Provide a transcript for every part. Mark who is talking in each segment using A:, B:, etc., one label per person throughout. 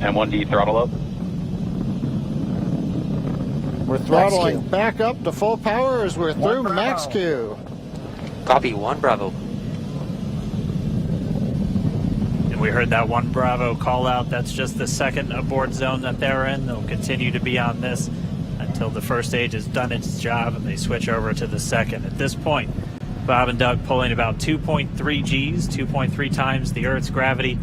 A: M1D throttle up.
B: We're throttling back up to full power as we're through max Q.
C: Copy, 1 Bravo.
D: And we heard that 1 Bravo call out. That's just the second abort zone that they're in. They'll continue to be on this until the first stage has done its job and they switch over to the second. At this point, Bob and Doug pulling about 2.3 Gs, 2.3 times the Earth's gravity,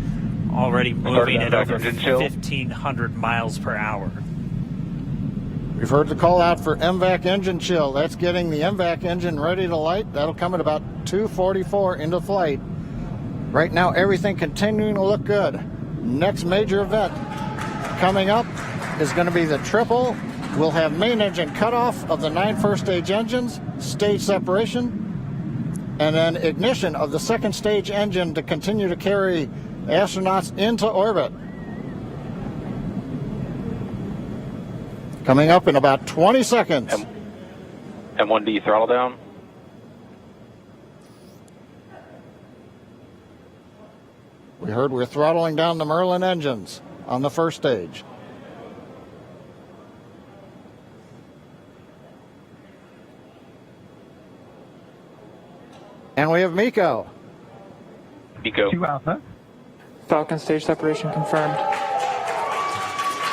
D: already moving at over 1,500 miles per hour.
B: We've heard the call out for MVAC engine chill. That's getting the MVAC engine ready to light. That'll come at about 2:44 into flight. Right now, everything continuing to look good. Next major event coming up is going to be the triple. We'll have main engine cutoff of the 9 first stage engines, stage separation, and then ignition of the second stage engine to continue to carry astronauts into orbit. Coming up in about 20 seconds.
A: M1D throttle down.
B: We heard we're throttling down the Merlin engines on the first stage. And we have MECO.
A: MECO.
E: 2 Alpha.
F: Falcon stage separation confirmed.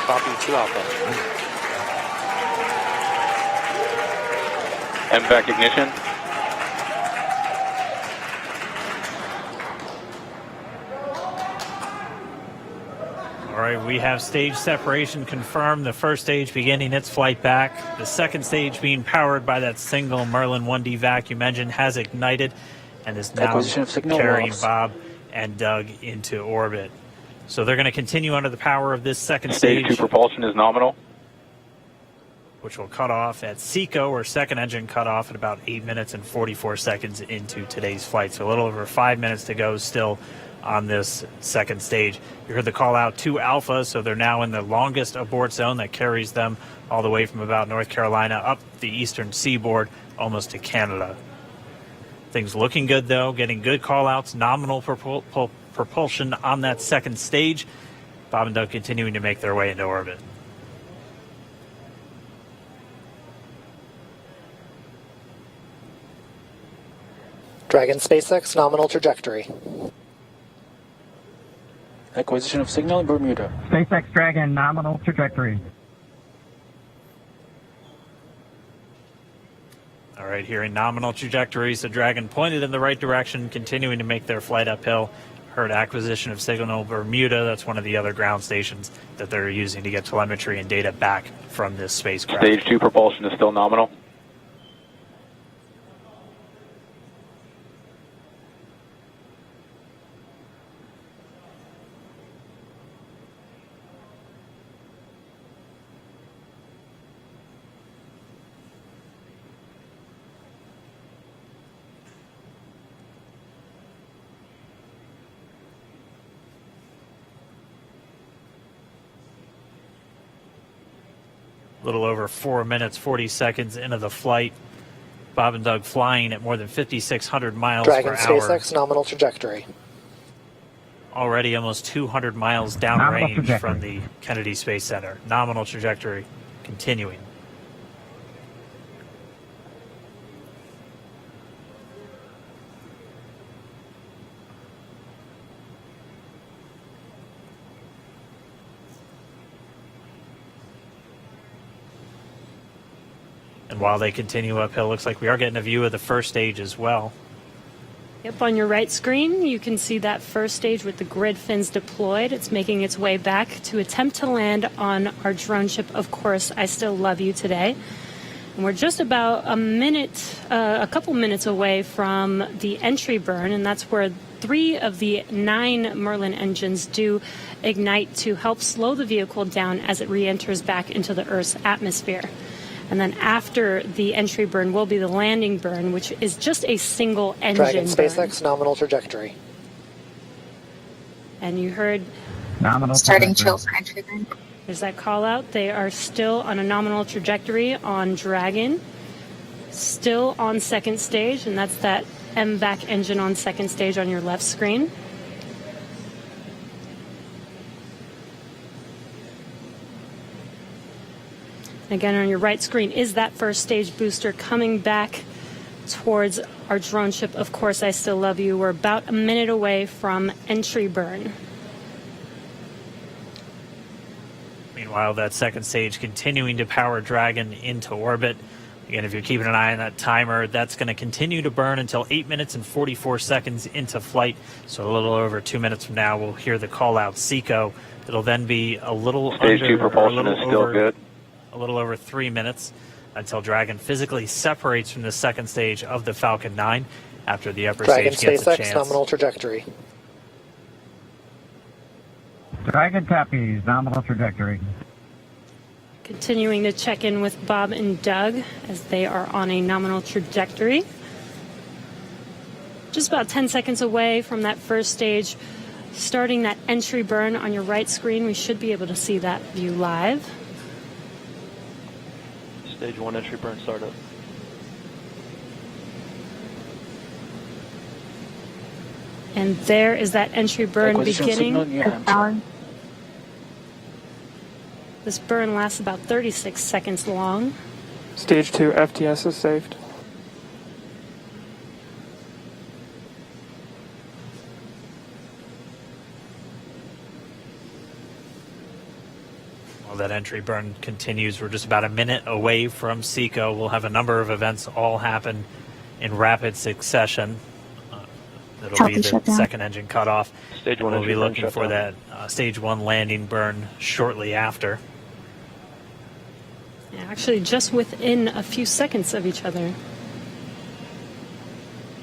C: Copy, 2 Alpha.
A: MVAC ignition.
D: All right, we have stage separation confirmed. The first stage beginning its flight back. The second stage being powered by that single Merlin 1D vacuum engine has ignited and is now carrying Bob and Doug into orbit. So they're going to continue under the power of this second stage.
A: Stage 2 propulsion is nominal.
D: Which will cut off at SECO, or second engine cut off at about 8 minutes and 44 seconds into today's flight. So a little over 5 minutes to go still on this second stage. You heard the call out 2 Alpha, so they're now in the longest abort zone that carries them all the way from about North Carolina up the eastern seaboard almost to Canada. Things looking good though, getting good call outs, nominal propulsion on that second stage. Bob and Doug continuing to make their way into orbit.
G: Dragon SpaceX nominal trajectory.
F: Acquisition of signal in Bermuda.
E: SpaceX Dragon nominal trajectory.
D: All right, hearing nominal trajectories, the Dragon pointed in the right direction, continuing to make their flight uphill. Heard acquisition of signal Bermuda. That's one of the other ground stations that they're using to get telemetry and data back from this spacecraft.
A: Stage 2 propulsion is still nominal.
D: A little over 4 minutes, 40 seconds into the flight. Bob and Doug flying at more than 5,600 miles
G: Dragon
D: per hour.
G: SpaceX nominal trajectory.
D: Already almost 200 miles downrange from the Kennedy Space Center. Nominal trajectory continuing. And while they continue uphill, looks like we are getting a view of the first stage as well.
H: Yep, on your right screen, you can see that first stage with the grid fins deployed. It's making its way back to attempt to land on our drone ship, Of Course, I Still Love You Today. And we're just about a couple minutes away from the entry burn, and that's where 3 of the 9 Merlin engines do ignite to help slow the vehicle down as it re-enters back into the Earth's atmosphere. And then after the entry burn will be the landing burn, which is just a single engine
G: Dragon
H: burn.
G: SpaceX nominal trajectory.
H: And you heard
E: Nominal
I: starting
E: trajectory.
I: chill for entry burn.
H: there's that call out. They are still on a nominal trajectory on Dragon, still on second stage, and that's that MVAC engine on second stage on your left screen. Again, on your right screen is that first stage booster coming back towards our drone ship. Of course, I still love you. We're about a minute away from entry burn.
D: Meanwhile, that second stage continuing to power Dragon into orbit. Again, if you're keeping an eye on that timer, that's going to continue to burn until 8 minutes and 44 seconds into flight. So a little over 2 minutes from now, we'll hear the call out SECO. It'll then be a little
A: Stage 2 propulsion is still good.
D: A little over 3 minutes until Dragon physically separates from the second stage of the Falcon 9 after the upper
G: Dragon
D: stage gets a
G: SpaceX
D: chance.
G: nominal trajectory.
E: Dragon copies, nominal trajectory.
H: Continuing to check in with Bob and Doug as they are on a nominal trajectory. Just about 10 seconds away from that first stage, starting that entry burn on your right screen. We should be able to see that view live.
F: Stage 1 entry burn startup.
H: And there is that entry burn
F: Acquisition
H: beginning.
F: signal New Hampshire.
H: This burn lasts about 36 seconds long.
F: Stage 2 FTS is saved.
D: While that entry burn continues, we're just about a minute away from SECO. We'll have a number of events all happen in rapid succession. That'll be the second engine cutoff.
F: Stage 1
D: We'll be
F: entry burn
D: looking for
F: shutdown.
D: that stage 1 landing burn shortly after.
H: Yeah, actually, just within a few seconds of each other.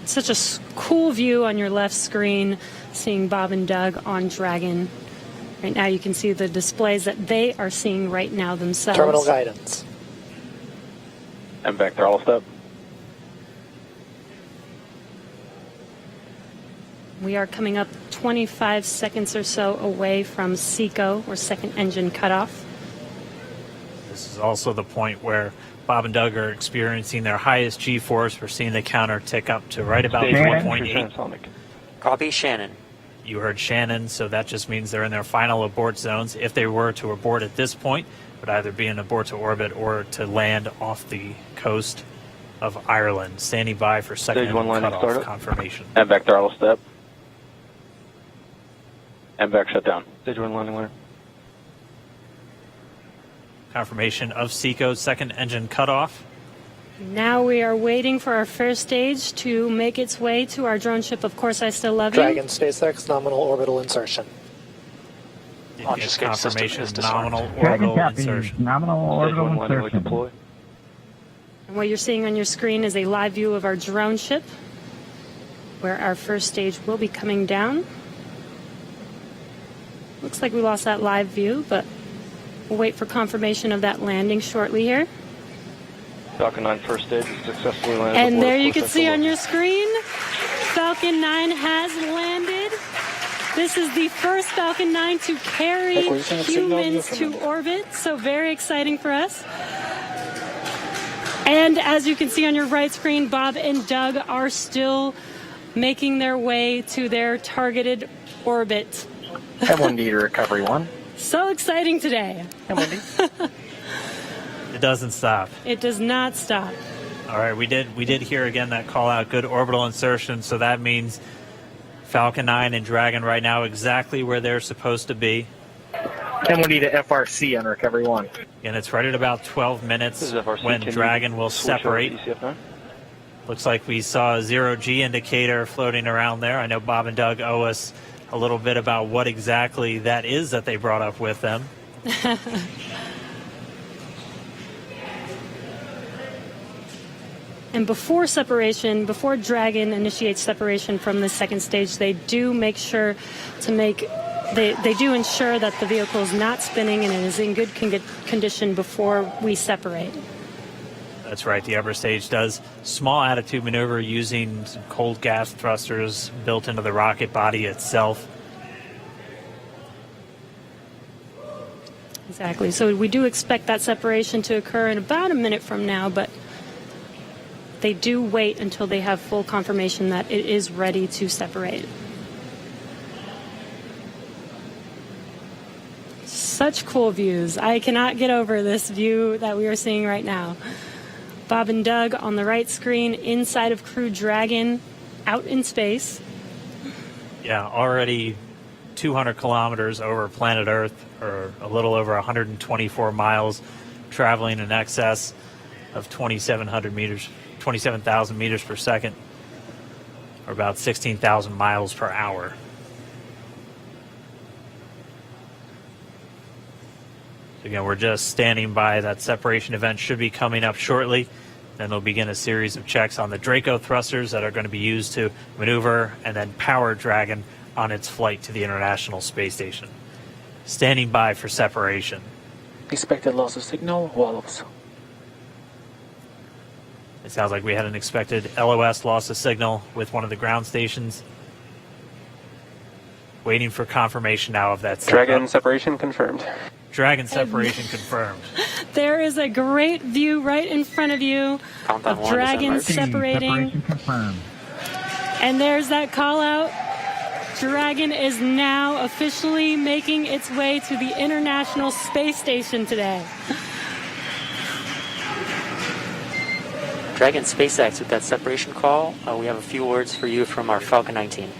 H: It's such a cool view on your left screen, seeing Bob and Doug on Dragon. Right now you can see the displays that they are seeing right now themselves.
G: Terminal guidance.
A: MVAC throttle step.
H: We are coming up 25 seconds or so away from SECO, or second engine cutoff.
D: This is also the point where Bob and Doug are experiencing their highest G-force. We're seeing the counter tick up to right about
F: Stage 1
D: 1.8.
F: transonic.
C: Copy, Shannon.
D: You heard Shannon, so that just means they're in their final abort zones. If they were to abort at this point, it would either be an abort to orbit or to land off the coast of Ireland. Standing by for second
F: Stage 1
D: engine
F: landing
D: cutoff
F: startup.
D: confirmation.
A: MVAC throttle step. MVAC shutdown.
F: Stage 1 landing winner.
D: Confirmation of SECO's second engine cutoff.
H: Now we are waiting for our first stage to make its way to our drone ship. Of course, I still love you.
G: Dragon SpaceX nominal orbital insertion.
F: Launch
D: It's
F: escape system
D: confirmation
F: is disarmed.
D: nominal
E: Dragon
D: orbital
E: copies,
D: insertion.
E: nominal
F: Stage
E: orbital
F: 1 landing
E: insertion.
F: deploy.
H: And what you're seeing on your screen is a live view of our drone ship, where our first stage will be coming down. Looks like we lost that live view, but we'll wait for confirmation of that landing shortly here.
F: Falcon 9 first stage is successfully landed.
H: And
F: aboard
H: there you
F: full
H: can see on
F: cycle
H: your screen, Falcon 9 has landed. This is the first Falcon 9 to carry
F: Acquisition of signal
H: humans to
F: Newfoundland.
H: orbit, so very exciting for us. And as you can see on your right screen, Bob and Doug are still making their way to their targeted orbit.
G: M1D to recovery 1.
H: So exciting today.
D: It doesn't stop.
H: It does not stop.
D: All right, we did hear again that call out, good orbital insertion, so that means Falcon 9 and Dragon right now exactly where they're supposed to be.
G: M1D to FRC on recovery 1.
D: And it's right at about 12
F: This
D: minutes
F: is FRC.
D: when
F: Can you
D: Dragon will
F: switch over to
D: separate.
F: ECF9?
D: Looks like we saw a 0G indicator floating around there. I know Bob and Doug owe us a little bit about what exactly that is that they brought up with them.
H: And before separation, before Dragon initiates separation from the second stage, they do make sure to they do ensure that the vehicle is not spinning and it is in good condition before we separate.
D: That's right. The upper stage does small attitude maneuver using some cold gas thrusters built into the rocket body itself.
H: Exactly. So we do expect that separation to occur in about a minute from now, but they do wait until they have full confirmation that it is ready to separate. Such cool views. I cannot get over this view that we are seeing right now. Bob and Doug on the right screen inside of Crew Dragon out in space.
D: Yeah, already 200 kilometers over planet Earth, or a little over 124 miles, traveling in excess of 27,000 meters per second, or about 16,000 miles per hour. So again, we're just standing by. That separation event should be coming up shortly. Then they'll begin a series of checks on the Draco thrusters that are going to be used to maneuver and then power Dragon on its flight to the International Space Station. Standing by for separation.
G: Expected loss of signal, wallows.
D: It sounds like we had an expected LOS, loss of signal, with one of the ground stations. Waiting for confirmation now of that setup.
C: Dragon separation confirmed.
D: Dragon separation confirmed.
H: There is a great view right in front of you
C: Countdown
H: of
C: one,
H: Dragon
C: December.
H: separating.
E: Separation confirmed.
H: And there's that call out. Dragon is now officially making its way to the International Space Station today.
C: Dragon SpaceX with that separation call. We have a few words for you from our Falcon 9 team.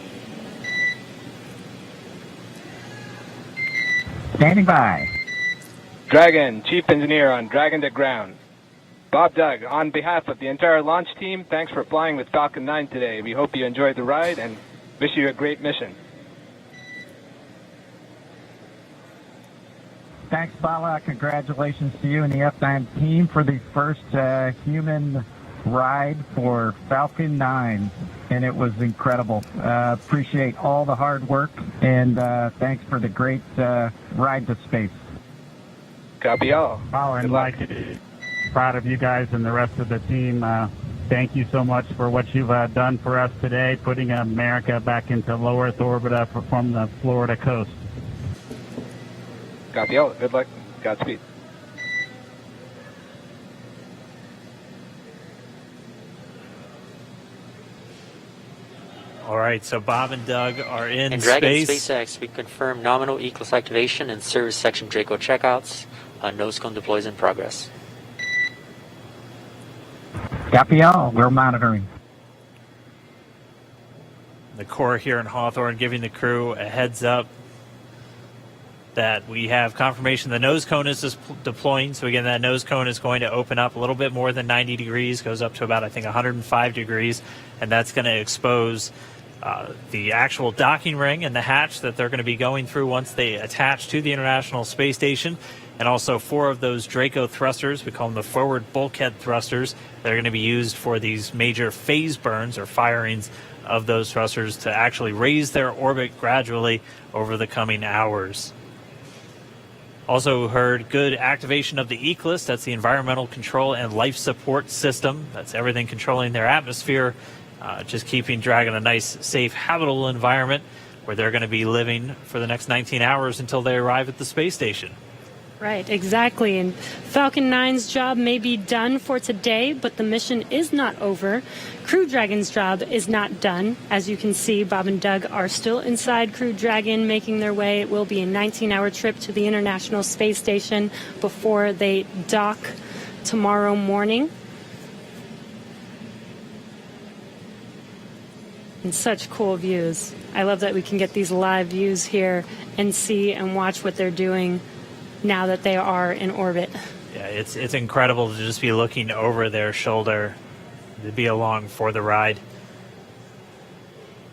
E: Standing by.
F: Dragon, Chief Engineer on Dragon to Ground. Bob Doug, on behalf of the entire launch team, thanks for flying with Falcon 9 today. We hope you enjoyed the ride and wish you a great mission.
E: Thanks, Bala. Congratulations to you and the F9 team for the first human ride for Falcon 9. And it was incredible. Appreciate all the hard work, and thanks for the great ride to space.
F: Copy all.
I: Wow, and like, proud of you guys and the rest of the team. Thank you so much for what you've done for us today, putting America back into low Earth orbit from the Florida coast.
F: Copy all. Good luck. Godspeed.
D: All right, so Bob and Doug are in
C: And Dragon
D: space.
C: SpaceX, we confirm nominal ECLS activation and service section Draco checkouts. Nose cone deploys in progress.
E: Copy all. We're monitoring.
D: The Corps here in Hawthorne giving the crew a heads up that we have confirmation the nose cone is deploying. So again, that nose cone is going to open up a little bit more than 90 degrees, goes up to about, I think, 105 degrees, and that's going to expose the actual docking ring and the hatch that they're going to be going through once they attach to the International Space Station, and also 4 of those Draco thrusters, we call them the forward bulkhead thrusters, that are going to be used for these major phase burns or firings of those thrusters to actually raise their orbit gradually over the coming hours. Also heard good activation of the ECLS, that's the Environmental Control and Life Support System. That's everything controlling their atmosphere, just keeping Dragon a nice, safe, habitable environment where they're going to be living for the next 19 hours until they arrive at the space station.
H: Right, exactly. And Falcon 9's job may be done for today, but the mission is not over. Crew Dragon's job is not done. As you can see, Bob and Doug are still inside Crew Dragon, making their way. It will be a 19-hour trip to the International Space Station before they dock tomorrow morning. And such cool views. I love that we can get these live views here and see and watch what they're doing now that they are in orbit.
D: Yeah, it's incredible to just be looking over their shoulder, to be along for the ride.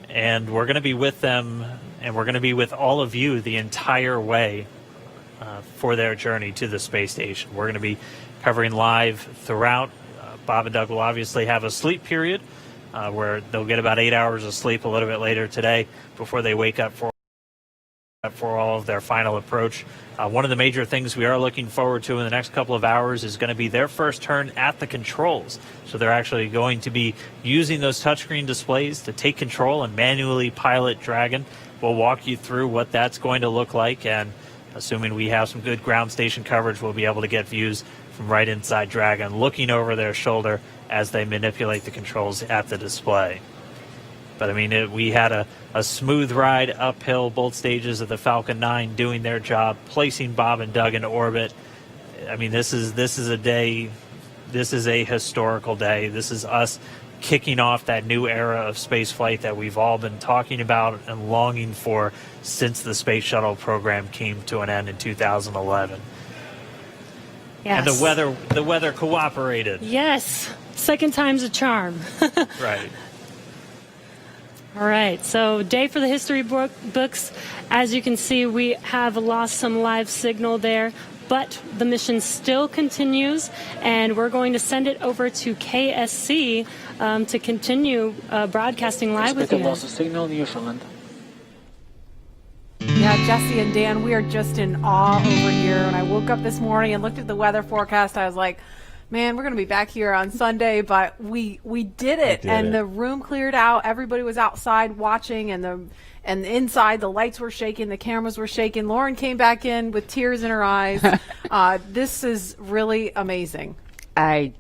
D: And we're going to be with them, and we're going to be with all of you the entire way for their journey to the space station. We're going to be covering live throughout. Bob and Doug will obviously have a sleep period where they'll get about 8 hours of sleep a little bit later today before they wake up for all of their final approach. One of the major things we are looking forward to in the next couple of hours is going to be their first turn at the controls. So they're actually going to be using those touchscreen displays to take control and manually pilot Dragon. We'll walk you through what that's going to look like, and assuming we have some good ground station coverage, we'll be able to get views from right inside Dragon, looking over their shoulder as they manipulate the controls at the display. But I mean, we had a smooth ride uphill, both stages of the Falcon 9 doing their job, placing Bob and Doug into orbit. I mean, this is a day, this is a historical day. This is us kicking off that new era of space flight that we've all been talking about and longing for since the space shuttle program came to an end in 2011.
H: Yes.
D: And the weather cooperated.
H: Yes. Second time's a charm.
D: Right.
H: All right, so day for the history books. As you can see, we have lost some live signal there, but the mission still continues, and we're going to send it over to KSC to continue broadcasting live with you.
G: Expected loss of signal, Newfoundland.
J: Yeah, Jesse and Dan, we are just in awe over here. When I woke up this morning and looked at the weather forecast, I was like, man, we're going to be back here on Sunday, but we did it. The room cleared out. Everybody was outside watching, and inside the lights were shaking, the cameras were shaking. Lauren came back in with tears in her eyes. This is really amazing.
K: I